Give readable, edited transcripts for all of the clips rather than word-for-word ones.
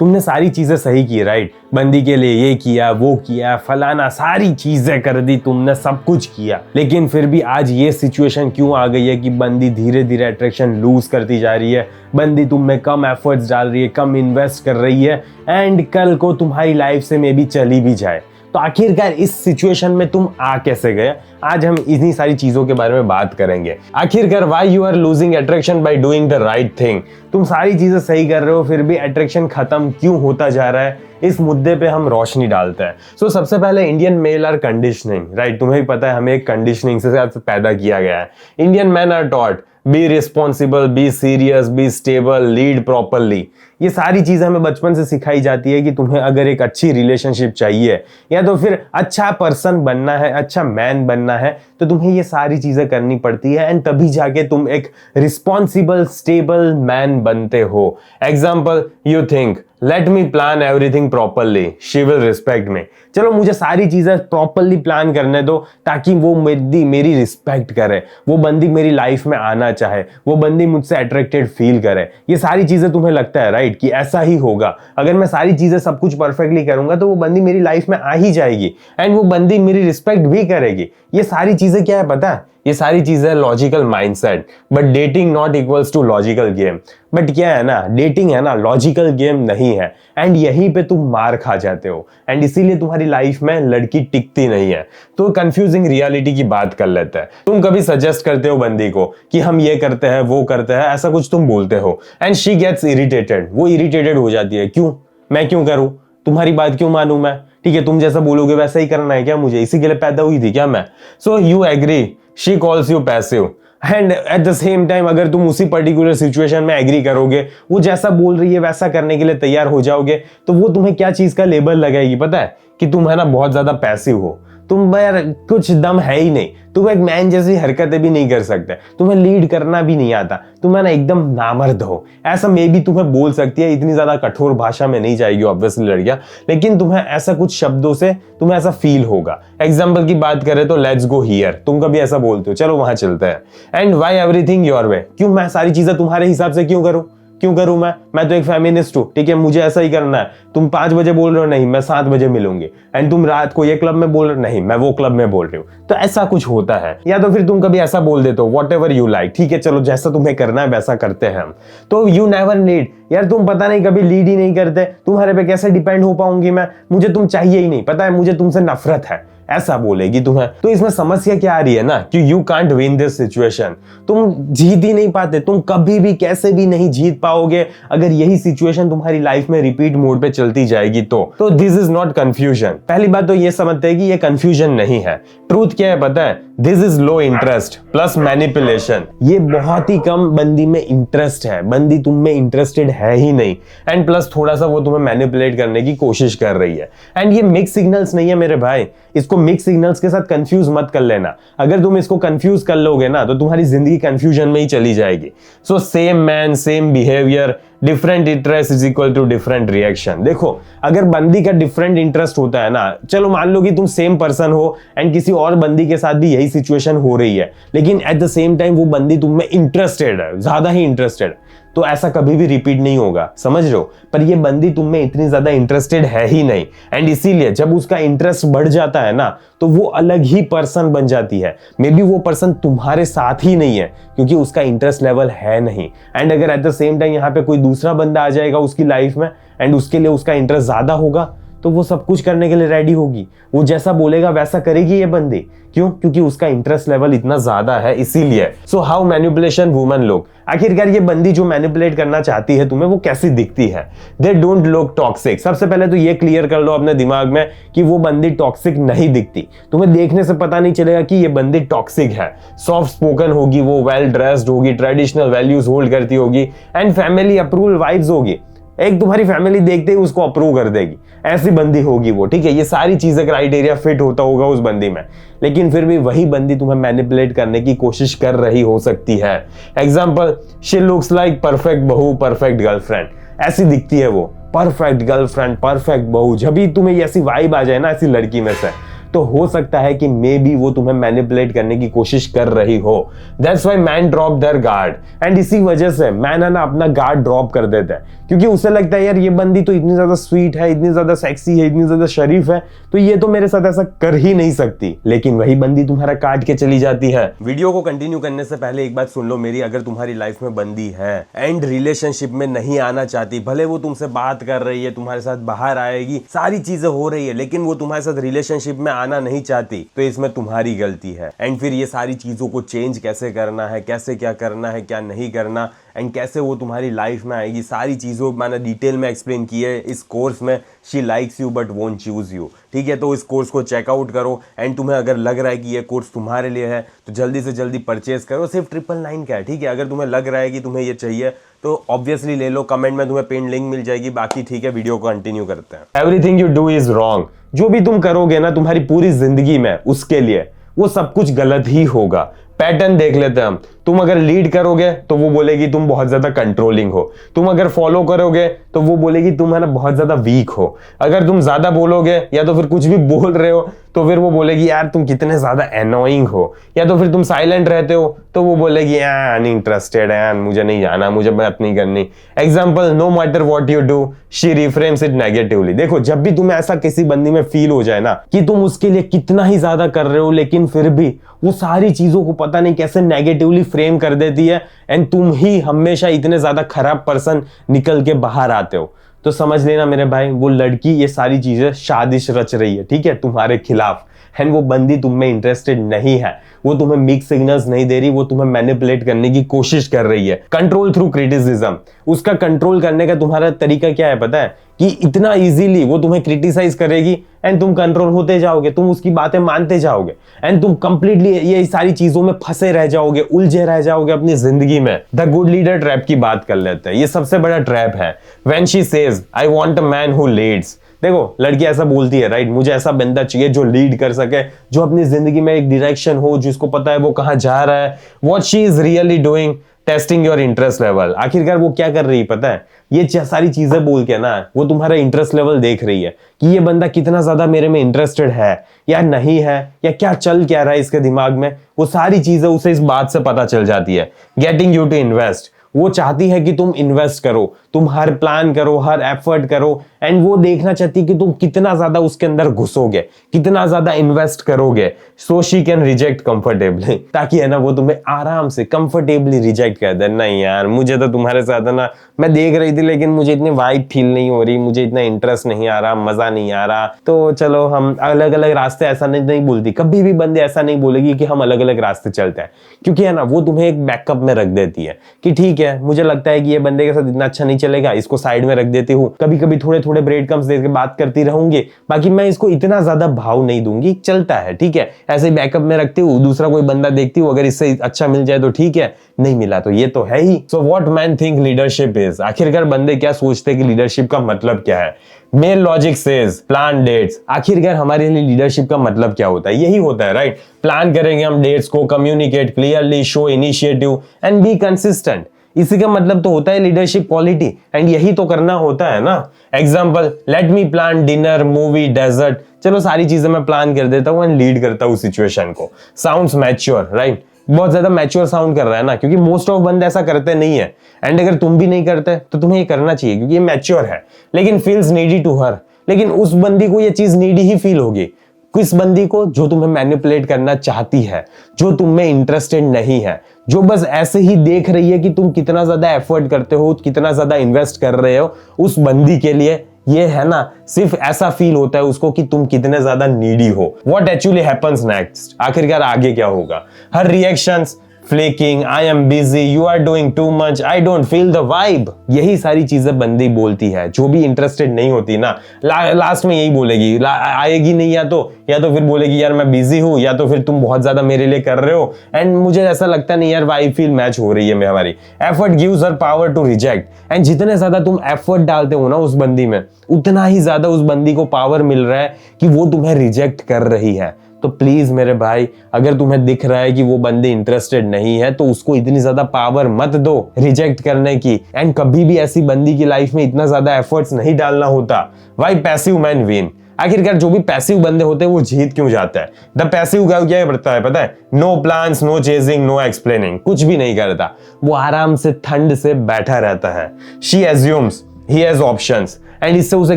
तुमने सारी चीजें सही की, राइट? बंदी के लिए ये किया, वो किया, फलाना, सारी चीजें कर दी तुमने, सब कुछ किया, लेकिन फिर भी आज ये सिचुएशन क्यों आ गई है कि बंदी धीरे धीरे अट्रैक्शन लूज करती जा रही है, बंदी तुम में कम एफर्ट्स डाल रही है, कम इन्वेस्ट कर रही है, एंड कल को तुम्हारी लाइफ से मे बी चली भी जाए। तो आखिरकार इस सिचुएशन में तुम आ कैसे गए? आज हम इन्हीं सारी चीजों के बारे में बात करेंगे। आखिरकार why you are losing attraction by doing the right thing. तुम सारी चीजें सही कर रहे हो, फिर भी अट्रैक्शन खत्म क्यों होता जा रहा है, इस मुद्दे पे हम रोशनी डालते हैं। सो सबसे पहले Indian male are conditioning, right? तुम्हें भी पता है हमें एक कंडीशनिंग से पैदा किया गया है। Indian man are taught be responsible, be serious, be stable, lead properly. ये सारी चीजें हमें बचपन से सिखाई जाती है कि तुम्हें अगर एक अच्छी रिलेशनशिप चाहिए या तो फिर अच्छा पर्सन बनना है, अच्छा मैन बनना है, तो तुम्हें ये सारी चीजें करनी पड़ती है, एंड तभी जाके तुम एक रिस्पॉन्सिबल स्टेबल मैन बनते हो। Example, you think late me plan everything properly, she will respect मी। चलो मुझे सारी चीजें प्रॉपरली प्लान करने दो ताकि वो मेरी रिस्पेक्ट करे, वो बंदी मेरी लाइफ में आना चाहे, वो बंदी मुझसे अट्रैक्टेड फील करे। ये सारी चीजें तुम्हें लगता है, राइट, कि ऐसा ही होगा, अगर मैं सारी चीजें सब कुछ परफेक्टली करूंगा तो वो बंदी मेरी लाइफ में आ ही जाएगी, एंड वो बंदी मेरी रिस्पेक्ट भी करेगी। ये सारी चीजें क्या है पता है? ये सारी चीजें logical mindset. But dating not equals to logical game. But क्या है ना, डेटिंग है ना, लॉजिकल गेम नहीं है, एंड यहीं पे तुम मार खा जाते हो, एंड इसीलिए तुम्हारी लाइफ में लड़की टिकती नहीं है। तो कंफ्यूजिंग रियलिटी की बात कर लेते हैं। तुम कभी सजेस्ट करते हो बंदी को कि हम ये करते हैं, वो करते हैं, ऐसा कुछ तुम बोलते हो, एंड शी गेट्स इरिटेटेड। वो इरिटेटेड हो जाती है, क्यों? मैं क्यों करूं? तुम्हारी बात क्यों मानूं मैं? ठीक है, तुम जैसा बोलोगे वैसा ही करना है क्या मुझे? इसी के लिए पैदा हुई थी क्या मैं? So you agree, she calls you passive, and at the same time अगर तुम उसी पर्टिकुलर सिचुएशन में एग्री करोगे, वो जैसा बोल रही है वैसा करने के लिए तैयार हो जाओगे, तो वो तुम्हें क्या चीज का लेबल लगाएगी पता है? कि तुम है ना बहुत ज्यादा पैसिव हो, तुम यार कुछ दम है ही नहीं, तुम एक मैन जैसी हरकतें भी नहीं कर सकते, तुम्हें लीड करना भी नहीं आता, तुम है ना एकदम नामर्द हो, ऐसा मे भी तुम्हें बोल सकती है। इतनी ज्यादा कठोर भाषा में नहीं जाएगी ऑब्वियसली लड़कियां, लेकिन तुम्हें ऐसा कुछ शब्दों से तुम्हें ऐसा फील होगा। एग्जाम्पल की बात करें तो लेट्स गो हियर, तुम कभी ऐसा बोलते हो, चलो वहां चलते हैं। And why everything your way, क्यों मैं सारी चीजें तुम्हारे हिसाब से क्यों करूं? क्यों करूं मैं तो एक फेमिनिस्ट हूं, ठीक है, मुझे ऐसा ही करना है। तुम 5 बजे बोल रहे हो, नहीं मैं 7 बजे मिलूंगी, एंड तुम रात को ये क्लब में बोल रहे हो, नहीं मैं वो क्लब में बोल रही हूँ। तो ऐसा कुछ होता है। या तो फिर तुम कभी ऐसा बोल देते हो, वॉट एवर यू लाइक, ठीक है चलो जैसा तुम्हें करना है वैसा करते हैं हम। तो यू नेवर नीड, यार तुम पता नहीं कभी लीड ही नहीं करते, तुम्हारे पे कैसे डिपेंड हो पाऊंगी मैं, मुझे तुम चाहिए ही नहीं, पता है मुझे तुमसे नफरत है, ऐसा बोलेगी तुम्हें। तो इसमें समस्या क्या आ रही है ना, कि you can't win this situation, तुम जीत ही नहीं पाते, तुम कभी भी कैसे भी नहीं जीत पाओगे अगर यही सिचुएशन तुम्हारी लाइफ में रिपीट मोड पे चलती जाएगी। तो दिस इज नॉट कंफ्यूजन। पहली बात तो ये समझते हैं कि ये कंफ्यूजन नहीं है। ट्रूथ क्या है पता है? This is low interest plus manipulation. ये बहुत ही कम बंदी में इंटरेस्ट है, बंदी तुम में इंटरेस्टेड है ही नहीं, एंड प्लस थोड़ा सा वो तुम्हें मैनिपुलेट करने की कोशिश कर रही है। एंड ये मिक्स सिग्नल्स नहीं है मेरे भाई, इसको मिक्स सिग्नल्स के साथ कंफ्यूज मत कर लेना। अगर तुम इसको कंफ्यूज कर लोगे ना तो तुम्हारी जिंदगी कंफ्यूजन में ही चली जाएगी। So same man same behaviour, different interest is equal to different reaction. देखो अगर बंदी का डिफरेंट इंटरेस्ट होता है ना, चलो मान लो कि तुम सेम पर्सन हो एंड किसी और बंदी के साथ भी यही सिचुएशन हो रही है, लेकिन एट द सेम टाइम वो बंदी तुम में इंटरेस्टेड है, ज्यादा ही इंटरेस्टेड, तो ऐसा कभी भी रिपीट नहीं होगा, समझ रहे हो? पर ये बंदी तुम में इतनी ज्यादा इंटरेस्टेड है ही नहीं, एंड इसीलिए जब उसका इंटरेस्ट बढ़ जाता है ना तो वो अलग ही पर्सन बन जाती है। मे बी वो पर्सन तुम्हारे साथ ही नहीं है क्योंकि उसका इंटरेस्ट लेवल है नहीं, एंड अगर एट द सेम टाइम यहाँ पे कोई दूसरा बंदा आ जाएगा उसकी लाइफ में एंड उसके लिए उसका इंटरेस्ट ज्यादा होगा, तो वो सब कुछ करने के लिए रेडी होगी, वो जैसा बोलेगा वैसा करेगी ये बंदी। क्यों? क्योंकि उसका इंटरेस्ट लेवल इतना ज्यादा है, इसीलिए। So how manipulation woman look, आखिरकार ये बंदी जो मैनिपुलेट करना चाहती है तुम्हें, वो कैसी दिखती है? They don't look toxic. सबसे पहले तो ये क्लियर कर लो अपने दिमाग में कि वो बंदी टॉक्सिक नहीं दिखती। तुम्हें देखने से पता नहीं चलेगा कि ये बंदी टॉक्सिक है। सॉफ्ट स्पोकन होगी, वो वेल ड्रेस्ड होगी, ट्रेडिशनल वैल्यूज होल्ड करती होगी, एंड फैमिली अप्रूवल वाइब्स होगी, एक तुम्हारी फैमिली देखते ही उसको अप्रूव कर देगी, ऐसी बंदी होगी वो, ठीक है। ये सारी चीजें क्राइटेरिया फिट होता होगा उस बंदी में, लेकिन फिर भी वही बंदी तुम्हें मैनिपुलेट करने की कोशिश कर रही हो सकती है। Example, she looks like perfect बहू, परफेक्ट गर्लफ्रेंड, ऐसी दिखती है वो, परफेक्ट गर्लफ्रेंड, परफेक्ट बहू। जब भी तुम्हें ऐसी वाइब आ जाए ना ऐसी लड़की में से, तो हो सकता है कि मे बी वो तुम्हें मैनिपुलेट करने की कोशिश कर रही हो। That's why man drop their guard, and इसी वजह से मैन है ना अपना गार्ड ड्रॉप कर देता है, क्योंकि उसे लगता है यार ये बंदी तो इतनी ज्यादा स्वीट है, इतनी ज्यादा सेक्सी है, इतनी ज्यादा शरीफ है, तो ये तो मेरे साथ ऐसा कर ही नहीं सकती। लेकिन वही बंदी तुम्हारा काट के चली जाती है। वीडियो को कंटिन्यू करने से पहले एक बात सुन लो मेरी, अगर तुम्हारी लाइफ में बंदी है एंड रिलेशनशिप में नहीं आना चाहती, भले वो तुमसे बात कर रही है, तुम्हारे साथ बाहर आएगी, सारी चीजें हो रही है, लेकिन वो तुम्हारे साथ रिलेशनशिप में आना नहीं चाहती, तो इसमें तुम्हारी गलती है। एंड फिर ये सारी चीजों को चेंज कैसे करना है, कैसे क्या करना है, क्या नहीं करना, एंड कैसे वो तुम्हारी लाइफ में आएगी, सारी चीज़ों मैंने डिटेल में एक्सप्लेन की है इस कोर्स में, she likes you but won't choose you. ठीक है, तो इस कोर्स को चेकआउट करो, एंड तुम्हें अगर लग रहा है कि ये कोर्स तुम्हारे लिए है तो जल्दी से जल्दी परचेज करो। सिर्फ 999 का है। ठीक है, अगर तुम्हें लग रहा है कि तुम्हें ये चाहिए तो ऑब्वियसली ले लो, कमेंट में तुम्हें पिन लिंक मिल जाएगी। बाकी ठीक है, वीडियो को कंटिन्यू करते हैं। Everything you do is wrong, जो भी तुम करोगे ना तुम्हारी पूरी जिंदगी में, उसके लिए वो सब कुछ गलत ही होगा। पैटर्न देख लेते हैं हम। तुम अगर लीड करोगे तो वो बोलेगी तुम बहुत ज्यादा कंट्रोलिंग हो, तुम अगर फॉलो करोगे तो वो बोलेगी तुम है ना बहुत ज्यादा वीक हो, अगर तुम ज्यादा बोलोगे या तो फिर कुछ भी बोल रहे हो तो फिर वो बोलेगी यार तुम कितने ज्यादा एनोइंग हो, या तो फिर तुम साइलेंट रहते हो तो वो बोलेगी यार अनइंटरेस्टेड है, मुझे नहीं जाना, मुझे बात नहीं करनी। Example, no matter what you do she reframes it negatively. देखो, जब भी तुम्हें ऐसा किसी बंदी में फील हो जाए ना कि तुम उसके लिए कितना ही ज्यादा कर रहे हो, लेकिन फिर भी वो सारी चीजों को पता नहीं कैसे नेगेटिवली फ्रेम कर देती है, एंड तुम ही हमेशा इतने ज्यादा खराब पर्सन निकल के बाहर आते हो, तो समझ लेना मेरे भाई वो लड़की ये सारी चीजें साजिश रच रही है। ठीक है, तुम्हारे खिलाफ। एंड वो बंदी तुम में इंटरेस्टेड नहीं है, वो तुम्हें मिक्स सिग्नल्स नहीं दे रही, वो तुम्हें मैनिपुलेट करने की कोशिश कर रही है। कंट्रोल थ्रू क्रिटिसिज्म, उसका कंट्रोल करने का तुम्हारा तरीका क्या है पता है? कि इतना इजीली वो तुम्हें क्रिटिसाइज करेगी एंड तुम कंट्रोल होते जाओगे, तुम उसकी बातें मानते जाओगे, एंड तुम कंप्लीटली ये सारी चीजों में फंसे रह जाओगे, उलझे रह जाओगे अपनी जिंदगी में। द गुड लीडर ट्रैप की बात कर लेते हैं, ये सबसे बड़ा ट्रैप है। When she says I want a man who Leeds, देखो लड़की ऐसा बोलती है राइट, मुझे ऐसा बंदा चाहिए जो लीड कर सके, जो अपनी जिंदगी में एक डायरेक्शन हो, जिसको पता है वो कहां जा रहा है। What she is really doing, testing your interest level. आखिरकार वो क्या कर रही है पता है? ये सारी चीजें बोल के ना वो तुम्हारा इंटरेस्ट लेवल देख रही है कि ये बंदा कितना ज्यादा मेरे में इंटरेस्टेड है या नहीं है, या क्या चल क्या रहा है इसके दिमाग में। वो सारी चीजें उसे इस बात से पता चल जाती है। गेटिंग यू टू इन्वेस्ट, वो चाहती है कि तुम इन्वेस्ट करो, तुम हर प्लान करो, हर एफर्ट करो, एंड वो देखना चाहती है कि तुम कितना ज्यादा उसके अंदर घुसोगे, कितना ज्यादा इन्वेस्ट करोगे, so she can reject comfortably, ताकि है ना वो तुम्हें आराम से कंफर्टेबली रिजेक्ट कर दे। नहीं यार, मुझे तो तुम्हारे साथ है ना, मैं देख रही थी लेकिन मुझे इतनी वाइब फील नहीं हो रही, मुझे इतना इंटरेस्ट नहीं आ रहा, मजा नहीं आ रहा, तो चलो हम अलग अलग रास्ते। ऐसा नहीं बोलती कभी भी बंदे, ऐसा नहीं बोलेगी कि हम अलग अलग रास्ते चलते हैं, क्योंकि है ना वो तुम्हें एक बैकअप में रख देती है कि ठीक है मुझे लगता है कि ये बंदे के साथ इतना अच्छा नहीं चलेगा, इसको साइड में रख देती हूँ, कभी कभी थोड़े थोड़े ब्रेड कम्स देकर बात करती रहूंगी, बाकी मैं इसको इतना ज्यादा भाव नहीं दूंगी, चलता है ठीक है, ऐसे ही बैकअप में रखती हूँ। दूसरा कोई बंदा देखती हूँ, अगर इससे अच्छा मिल जाए तो ठीक है, नहीं मिला तो ये तो है ही। So what man think leadership is, आखिरकार बंदे क्या सोचते हैं कि लीडरशिप का मतलब क्या है? Male logic says plan dates. आखिरकार हमारे लिए लीडरशिप का मतलब क्या होता है? यही होता है राइट। प्लान करेंगे हम डेट्स को, communicate clearly, show initiative and be consistent. इसी का मतलब तो होता है लीडरशिप क्वालिटी, एंड यही तो करना होता है ना। Example, let me plan dinner, movie, dessert. चलो सारी चीजें मैं प्लान कर देता हूँ एंड लीड करता हूँ सिचुएशन को। साउंड्स मैच्योर राइट, बहुत ज्यादा मैच्योर साउंड कर रहा है ना, क्योंकि मोस्ट ऑफ बंदे ऐसा करते नहीं है, एंड अगर तुम भी नहीं करते तो तुम्हें ये करना चाहिए क्योंकि ये मैच्योर है। लेकिन फील्स नीडी टू हर, लेकिन उस बंदी को ये चीज नीडी ही फील होगी। किस बंदी को? जो तुम्हें मैनिपुलेट करना चाहती है, जो तुम में इंटरेस्टेड नहीं है, जो बस ऐसे ही देख रही है कि तुम कितना ज्यादा एफर्ट करते हो, कितना ज्यादा इन्वेस्ट कर रहे हो। उस बंदी के लिए ये है ना, सिर्फ ऐसा फील होता है उसको कि तुम कितने ज्यादा नीडी हो। व्हाट एक्चुअली हैपेंस नेक्स्ट, आखिरकार आगे क्या होगा? हर reactions flaking, I am busy, you are doing too much, I don't feel the vibe, यही सारी चीजें बंदी बोलती है। जो भी इंटरेस्टेड नहीं होती ना, लास्ट में यही बोलेगी, आएगी नहीं, या तो फिर बोलेगी यार मैं बिजी हूँ, या तो फिर तुम बहुत ज्यादा मेरे लिए कर रहे हो एंड मुझे ऐसा लगता नहीं यार वाइब फील मैच हो रही है हमारी। Effort gives her power to reject, and जितने ज्यादा तुम एफर्ट डालते हो ना उस बंदी में, उतना ही ज्यादा उस बंदी को पावर मिल रहा है कि वो तुम्हें रिजेक्ट कर रही है। तो प्लीज मेरे भाई, अगर तुम्हें दिख रहा है कि वो बंदे इंटरेस्टेड नहीं है तो उसको इतनी ज्यादा पावर मत दो रिजेक्ट करने की, एंड कभी भी ऐसी बंदी की लाइफ में इतना ज्यादा एफर्ट्स नहीं डालना होता। व्हाई पैसिव मैन विन, आखिरकार जो भी पैसिव बंदे होते हैं वो जीत क्यों जाता है? द पैसिव गाय क्या करता है पता है? No plans, no chasing, no explaining, कुछ भी नहीं करता, वो आराम से ठंड से बैठा रहता है। She assumes he has options, and इससे उसे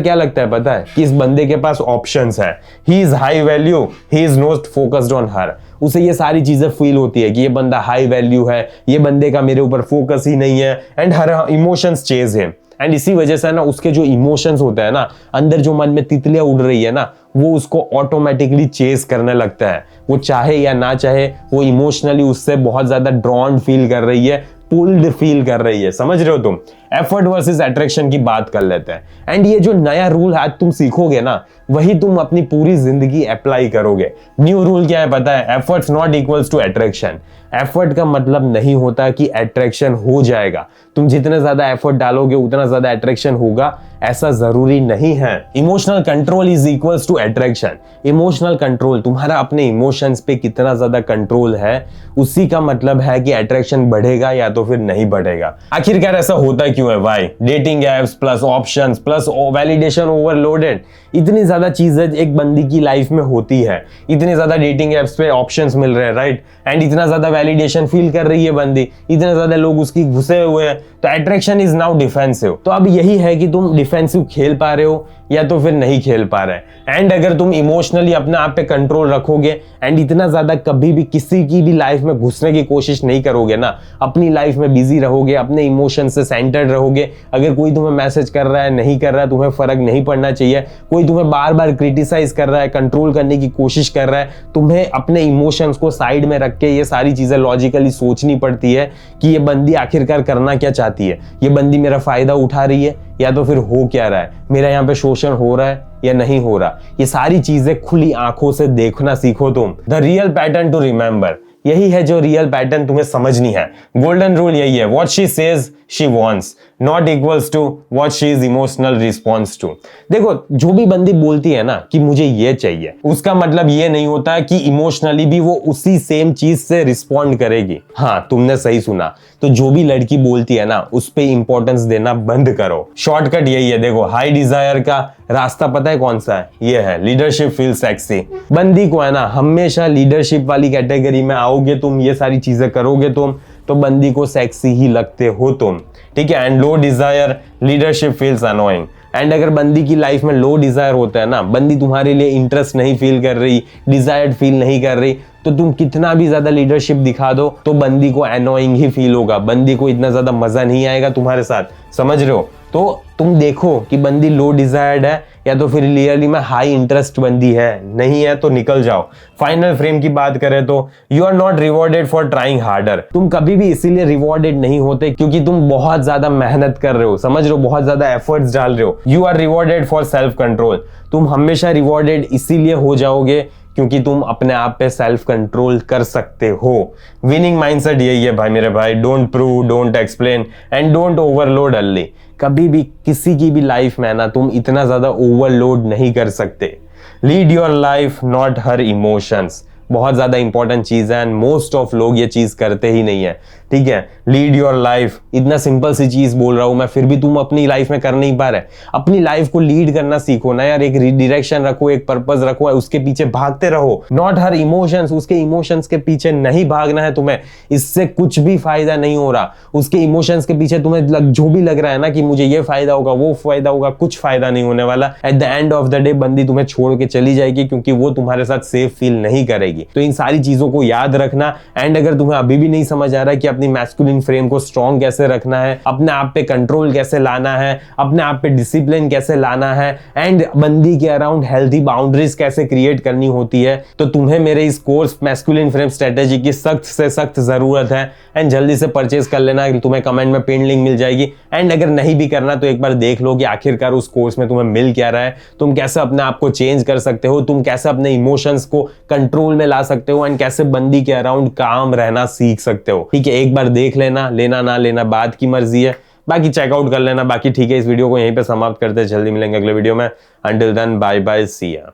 क्या लगता है पता है कि इस बंदे के पास ऑप्शंस है। He is high value, he is not focused on her. उसे ये सारी चीजें फील होती है कि ये बंदा हाई वैल्यू है, ये बंदे का मेरे ऊपर फोकस ही नहीं है, and her emotions chase him. And इसी वजह से ना उसके जो इमोशंस होते हैं ना, अंदर जो मन में तितलियां उड़ रही है ना, वो उसको ऑटोमेटिकली चेस करने लगता है। वो चाहे या ना चाहे, वो इमोशनली उससे बहुत ज्यादा ड्रॉन फील कर रही है, पुल्ड फील कर रही है। समझ रहे हो तुम? एफर्ट वर्सेस अट्रैक्शन की बात कर लेते हैं। एंड ये जो नया रूल आज तुम सीखोगे ना, वही तुम अपनी पूरी जिंदगी अप्लाई करोगे। न्यू रूल क्या है पता है? Efforts not equals to attraction. Effort का मतलब नहीं होता कि अट्रैक्शन हो जाएगा। तुम जितने ज्यादा एफर्ट डालोगे उतना ज्यादा अट्रैक्शन होगा, ऐसा जरूरी नहीं है। Emotional control is equals to attraction. Emotional control, तुम्हारा अपने इमोशंस पे कितना ज्यादा कंट्रोल है, उसी का मतलब है कि अट्रैक्शन बढ़ेगा या तो फिर नहीं बढ़ेगा। आखिरकार ऐसा होता क्यों है? Why? Dating apps plus options plus validation overloaded, इतनी ज्यादा चीजें एक बंदी की लाइफ में होती है। इतने ज्यादा डेटिंग एप्स पे ऑप्शंस मिल रहे हैं, राइट? एंड इतना ज्यादा वैलिडेशन फील कर रही है बंदी, इतने ज्यादा लोग उसकी घुसे हुए हैं, तो अट्रैक्शन इज नाउ डिफेंसिव। तो अब यही है कि तुम डिफेंसिव खेल पा रहे हो या तो फिर नहीं खेल पा रहे। एंड अगर तुम इमोशनली अपने आप पे कंट्रोल रखोगे एंड इतना ज्यादा कभी भी किसी की भी लाइफ में घुसने की कोशिश नहीं करोगे ना, अपनी लाइफ में बिजी रहोगे, अपने इमोशन से सेंटर्ड रहोगे, अगर कोई तुम्हें मैसेज कर रहा है, नहीं कर रहा है, तुम्हें फर्क नहीं पड़ना चाहिए। कोई तुम्हें बार बार क्रिटिसाइज कर रहा है, कंट्रोल करने की कोशिश कर रहा है, तुम्हें अपने इमोशंस को साइड में रख के ये सारी चीजें लॉजिकली सोचनी पड़ती है कि ये बंदी आखिरकार करना क्या चाहती है, ये बंदी मेरा फायदा उठा रही है या तो फिर हो क्या रहा है, मेरा यहाँ पे शोषण हो रहा है या नहीं हो रहा। ये सारी चीजें खुली आंखों से देखना सीखो तुम। The real pattern to remember, यही है जो रियल पैटर्न तुम्हें समझनी है। गोल्डन रूल यही है, what she says she wants not equals to what she is emotional response to. देखो, जो भी बंदी बोलती है ना कि मुझे ये चाहिए, उसका मतलब ये नहीं होता कि इमोशनली भी वो उसी सेम चीज से रिस्पॉन्ड करेगी। हाँ, तुमने सही सुना। तो जो भी लड़की बोलती है ना, उस पे इंपॉर्टेंस देना बंद करो। शॉर्टकट यही है। देखो, हाई डिजायर का रास्ता पता है कौन सा है? ये है लीडरशिप फील सेक्सी। बंदी को है ना हमेशा लीडरशिप वाली कैटेगरी में आओगे तुम, ये सारी चीजें करोगे तुम, तो बंदी को सेक्सी ही लगते हो तुम, ठीक है? And low desire leadership feels annoying. And अगर बंदी की लाइफ में लो डिजायर होता है ना, बंदी तुम्हारे लिए इंटरेस्ट नहीं फील कर रही, डिजायर्ड फील नहीं कर रही, तो तुम कितना भी ज्यादा लीडरशिप दिखा दो तो बंदी को अनोइंग ही फील होगा, बंदी को इतना ज्यादा मजा नहीं आएगा तुम्हारे साथ। समझ रहे हो? तो तुम देखो कि बंदी लो डिजायर्ड है या तो फिर रियली में हाई इंटरेस्ट बंदी है, नहीं है तो निकल जाओ। फाइनल फ्रेम की बात करें तो you are not rewarded for trying harder. तुम कभी भी इसीलिए रिवॉर्डेड नहीं होते क्योंकि तुम बहुत ज्यादा मेहनत कर रहे हो, समझ रहे हो, बहुत ज्यादा एफर्ट्स डाल रहे हो। You are rewarded for self control. तुम हमेशा रिवॉर्डेड इसीलिए हो जाओगे क्योंकि तुम अपने आप पे सेल्फ कंट्रोल कर सकते हो। विनिंग माइंडसेट यही है भाई मेरे भाई, don't prove, don't explain and don't overload early. कभी भी किसी की भी लाइफ में ना तुम इतना ज्यादा ओवरलोड नहीं कर सकते। Lead your life not her emotions, बहुत ज्यादा इंपॉर्टेंट चीज है एंड मोस्ट ऑफ लोग ये चीज करते ही नहीं है, ठीक है? लीड योर लाइफ, इतना सिंपल सी चीज बोल रहा हूं मैं, फिर भी तुम अपनी लाइफ में कर नहीं पा रहे। अपनी लाइफ को लीड करना सीखो ना यार, एक डायरेक्शन रखो, एक पर्पस रखो, उसके पीछे भागते रहो। नॉट हर इमोशंस, उसके इमोशंस के पीछे नहीं भागना है तुम्हें, इससे कुछ भी फायदा नहीं हो रहा। उसके इमोशंस के पीछे तुम्हें जो भी लग रहा है ना कि मुझे ये फायदा होगा, वो फायदा होगा, कुछ फायदा नहीं होने वाला। At the end of the day बंदी तुम्हें छोड़ के चली जाएगी क्योंकि वो तुम्हारे साथ सेफ फील नहीं करेगी। तो इन सारी चीजों को याद रखना। एंड अगर तुम्हें अभी भी नहीं समझ आ रहा है कि अपनी मैस्कुलिन फ्रेम को स्ट्रॉन्ग कैसे रखना है, अपने आप पे कंट्रोल कैसे लाना है, अपने आप पे डिसिप्लिन कैसे लाना है, एंड बंदी के अराउंड हेल्थी बाउंड्रीज कैसे क्रिएट करनी होती है, तो तुम्हें मेरे इस कोर्स मैस्कुलिन फ्रेम स्ट्रेटेजी की सख्त से सख्त जरूरत है। एंड जल्दी से परचेज कर लेना, तुम्हें कमेंट में पिन लिंक मिल जाएगी। एंड अगर नहीं भी करना तो एक बार देख लो कि आखिरकार उस कोर्स में तुम्हें मिल क्या रहा है, तुम कैसे अपने आप को चेंज कर सकते हो, तुम कैसे अपने इमोशंस को कंट्रोल में ला सकते हो, एंड कैसे बंदी के अराउंड काम रहना सीख सकते हो। ठीक है, एक बार देख लेना, लेना ना लेना बात की मर्जी है, बाकी चेकआउट कर लेना। बाकी ठीक है, इस वीडियो को यहीं पे समाप्त करते हैं, जल्दी मिलेंगे अगले वीडियो में। अंटिल देन बाय बाय, सी या।